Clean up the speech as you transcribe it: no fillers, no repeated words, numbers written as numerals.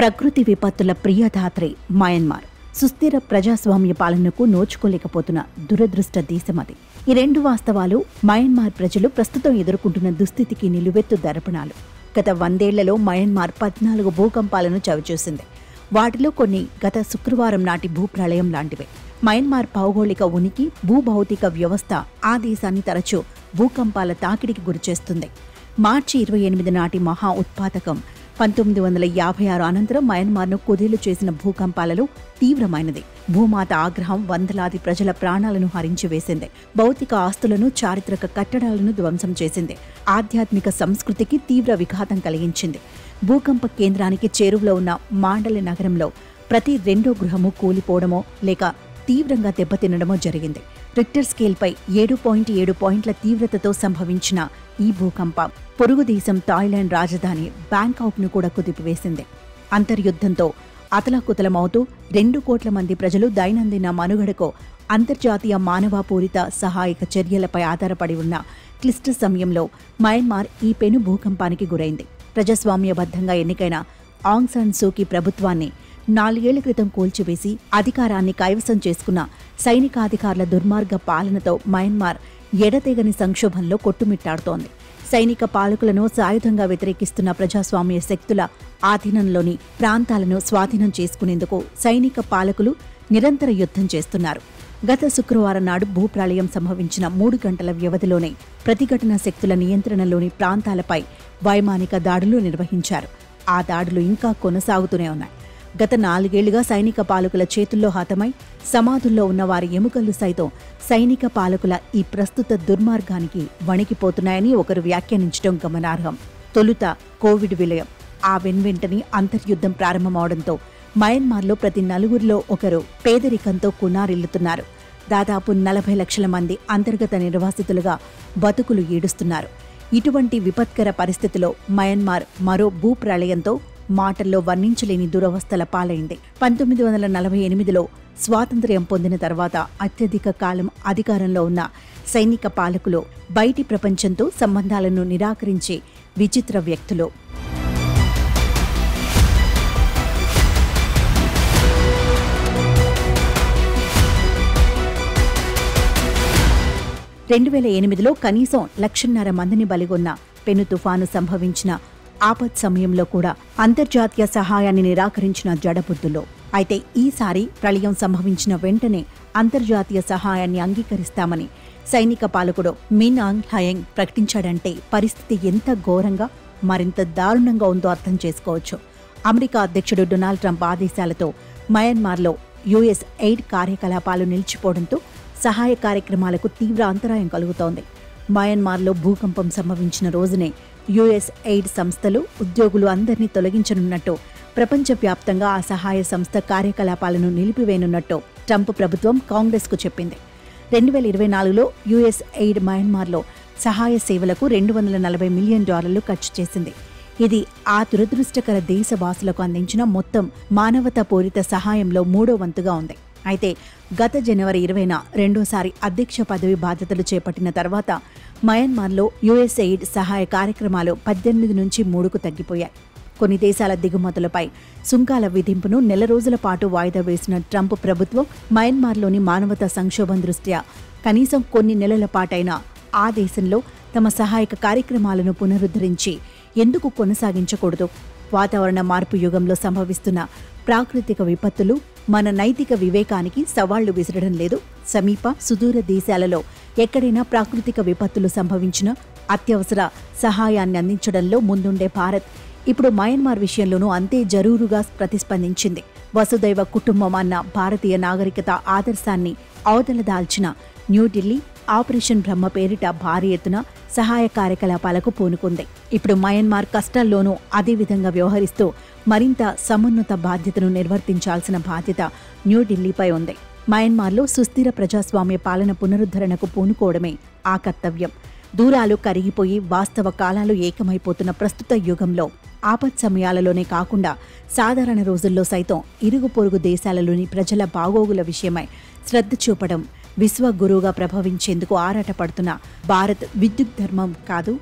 ప్రకృతి విపత్తుల ప్రియదాత్రి మయన్మార్ సుస్థిర ప్రజాస్వామ్య పాలనకు నోచుకోలేకపోతున్న దురదృష్ట దేశమది. ఈ రెండు వాస్తవాలు మయన్మార్ ప్రజలు ప్రస్తుతం ఎదుర్కొంటున్న దుస్థితికి నిలువెత్తు దర్పణాలు. గత 100 ఏళ్లలో మయన్మార్ 14 భూకంపాలను చవిచూసింది. వాటిలో కొన్ని గత శుక్రవారం నాటి భూప్రళయం లాంటివే. మయన్మార్ భౌగోళిక ఉనికి, భూభౌతిక వ్యవస్థ ఆ దేశాన్ని తరచూ భూకంపాల తాకిడికి గురిచేస్తుంది. మార్చి 28 నాటి మహా ఉత్పాతకం 1956 అనంతరం మయన్మార్ను కుదేలు చేసిన భూకంపాలలో తీవ్రమైనది. భూమాత ఆగ్రహం వందలాది ప్రజల ప్రాణాలను హరించి వేసింది. భౌతిక ఆస్తులను, చారిత్రక కట్టడాలను ధ్వంసం చేసింది. ఆధ్యాత్మిక సంస్కృతికి తీవ్ర విఘాతం కలిగించింది. భూకంప కేంద్రానికి చేరువలో ఉన్న మాండలి నగరంలో ప్రతి 2వ గృహము కూలిపోవడమో లేక తీవ్రంగా దెబ్బతినడమో జరిగింది. రిక్టర్ స్కేల్పై 7.7 పాయింట్ల తీవ్రతతో సంభవించిన ఈ భూకంపం పొరుగు దేశం థాయిలాండ్ రాజధాని బ్యాంకాక్ను కూడా కుదిపివేసింది. అంతర్యుద్ధంతో అతలాకుతలమవుతూ 2 కోట్ల మంది ప్రజలు దైనందిన మనుగడకు అంతర్జాతీయ మానవపూరిత సహాయక చర్యలపై ఆధారపడి ఉన్న క్లిష్ట సమయంలో మయన్మార్ ఈ పెను భూకంపానికి గురైంది. ప్రజాస్వామ్యబద్ధంగా ఎన్నికైన ఆంగ్ సాన్ సూకీ ప్రభుత్వాన్ని 4 ఏళ్ల క్రితం కూల్చివేసి అధికారాన్ని కైవసం చేసుకున్న సైనికాధికారుల దుర్మార్గ పాలనతో మయన్మార్ ఎడతెగని సంక్షోభంలో కొట్టుమిట్టాడుతోంది. సైనిక పాలకులను సాయుధంగా వ్యతిరేకిస్తున్న ప్రజాస్వామ్య శక్తుల ఆధీనంలోని ప్రాంతాలను స్వాధీనం చేసుకునేందుకు సైనిక పాలకులు నిరంతర యుద్ధం చేస్తున్నారు. గత శుక్రవారం నాడు భూప్రళయం సంభవించిన 3 గంటల వ్యవధిలోనే ప్రతిఘటన శక్తుల నియంత్రణలోని ప్రాంతాలపై వైమానిక దాడులు నిర్వహించారు. ఆ దాడులు ఇంకా కొనసాగుతూనే ఉన్నాయి. గత 4 ఏళ్లుగా సైనిక పాలకుల చేతుల్లో హతమై సమాధుల్లో ఉన్న వారి ఎముకలు సైతం సైనిక పాలకుల ఈ ప్రస్తుత దుర్మార్గానికి వణికిపోతున్నాయని ఒకరు వ్యాఖ్యానించడం గమనార్హం. తొలుత కోవిడ్ విలయం, ఆ వెన్వెంటనే అంతర్యుద్ధం ప్రారంభమవడంతో మయన్మార్లో ప్రతి 4గురిలో ఒకరు పేదరికంతో కునారిల్లుతున్నారు. దాదాపు 40 లక్షల మంది అంతర్గత నిర్వాసితులుగా బతుకులు ఈడుస్తున్నారు. ఇటువంటి విపత్కర పరిస్థితిలో మయన్మార్ మరో భూప్రళయంతో మాటల్లో వర్ణించలేని దురవస్థల పాలైంది. 1948లో స్వాతంత్ర్యం పొందిన తర్వాత అత్యధిక కాలం అధికారంలో ఉన్న సైనిక పాలకులు బయటి ప్రపంచంతో సంబంధాలను నిరాకరించే విచిత్ర వ్యక్తులు. లో కనీసం 1.5 లక్షల మందిని బలిగొన్న పెను తుఫాను సంభవించిన ఆపత్ సమయంలో కూడా అంతర్జాతీయ సహాయాన్ని నిరాకరించిన జడబుద్ధులు. అయితే ఈసారి ప్రళయం సంభవించిన వెంటనే అంతర్జాతీయ సహాయాన్ని అంగీకరిస్తామని సైనిక పాలకుడు మిన్ ఆంగ్ హ్లైంగ్ ప్రకటించాడంటే పరిస్థితి ఎంత ఘోరంగా, మరింత దారుణంగా ఉందో అర్థం చేసుకోవచ్చు. అమెరికా అధ్యక్షుడు డొనాల్డ్ ట్రంప్ ఆదేశాలతో మయన్మార్లో యుఎస్ ఎయిడ్ కార్యకలాపాలు నిలిచిపోవడంతో సహాయ కార్యక్రమాలకు తీవ్ర అంతరాయం కలుగుతోంది. మయన్మార్లో భూకంపం సంభవించిన రోజునే యుఎస్ ఎయిడ్ సంస్థలు, ఉద్యోగులు అందరినీ తొలగించనున్నట్టు, ప్రపంచవ్యాప్తంగా ఆ సహాయ సంస్థ కార్యకలాపాలను నిలిపివేయనున్నట్టు ట్రంప్ ప్రభుత్వం కాంగ్రెస్కు చెప్పింది. 2024లో యుఎస్ ఎయిడ్ మయన్మార్లో సహాయ సేవలకు $240 మిలియన్ ఖర్చు చేసింది. ఇది ఆ దురదృష్టకర దేశవాసులకు అందించిన మొత్తం మానవతాపూరిత సహాయంలో 3వ వంతుగా ఉంది. అయితే గత జనవరి 20న రెండోసారి అధ్యక్ష పదవి బాధ్యతలు చేపట్టిన తర్వాత మయన్మార్లో యుఎస్ ఎయిడ్ సహాయ కార్యక్రమాలు 18 నుంచి 3కు తగ్గిపోయాయి. కొన్ని దేశాల దిగుమతులపై సుంకాల విధింపును 1 రోజుల పాటు వాయిదా వేసిన ట్రంప్ ప్రభుత్వం మయన్మార్లోని మానవతా సంక్షోభం దృష్ట్యా కనీసం కొన్ని నెలల పాటైనా ఆ దేశంలో తమ సహాయక కార్యక్రమాలను పునరుద్ధరించి ఎందుకు కొనసాగించకూడదు? వాతావరణ మార్పు యుగంలో సంభవిస్తున్న ప్రాకృతిక విపత్తులు మన నైతిక వివేకానికి సవాళ్లు విసరడం లేదు. సమీప, సుదూర దేశాలలో ఎక్కడైనా ప్రాకృతిక విపత్తులు సంభవించినా అత్యవసర సహాయాన్ని అందించడంలో ముందుండే భారత్ ఇప్పుడు మయన్మార్ విషయంలోనూ అంతే జరూరుగా ప్రతిస్పందించింది. వసుదైవ కుటుంబం అన్న భారతీయ నాగరికత ఆదర్శాన్ని అవతలదాల్చిన న్యూఢిల్లీ ఆపరేషన్ బ్రహ్మ పేరిట భారీ ఎత్తున సహాయ కార్యకలాపాలకు పూనుకుంది. ఇప్పుడు మయన్మార్ కష్టాల్లోనూ అదే విధంగా వ్యవహరిస్తూ మరింత సమున్నత బాధ్యతను నిర్వర్తించాల్సిన బాధ్యత న్యూఢిల్లీపై ఉంది. మయన్మార్లో సుస్థిర ప్రజాస్వామ్య పాలన పునరుద్ధరణకు పూనుకోవడమే ఆ కర్తవ్యం. దూరాలు కరిగిపోయి వాస్తవ కాలాలు ఏకమైపోతున్న ప్రస్తుత యుగంలో ఆపత్ సమయాలలోనే కాకుండా సాధారణ రోజుల్లో సైతం ఇరుగు పొరుగు దేశాలలోని ప్రజల బాగోగుల విషయమై శ్రద్ధ చూపడం విశ్వగురువుగా ప్రభవించేందుకు ఆరాటపడుతున్న భారత్ విద్యుత్ ధర్మం కాదు.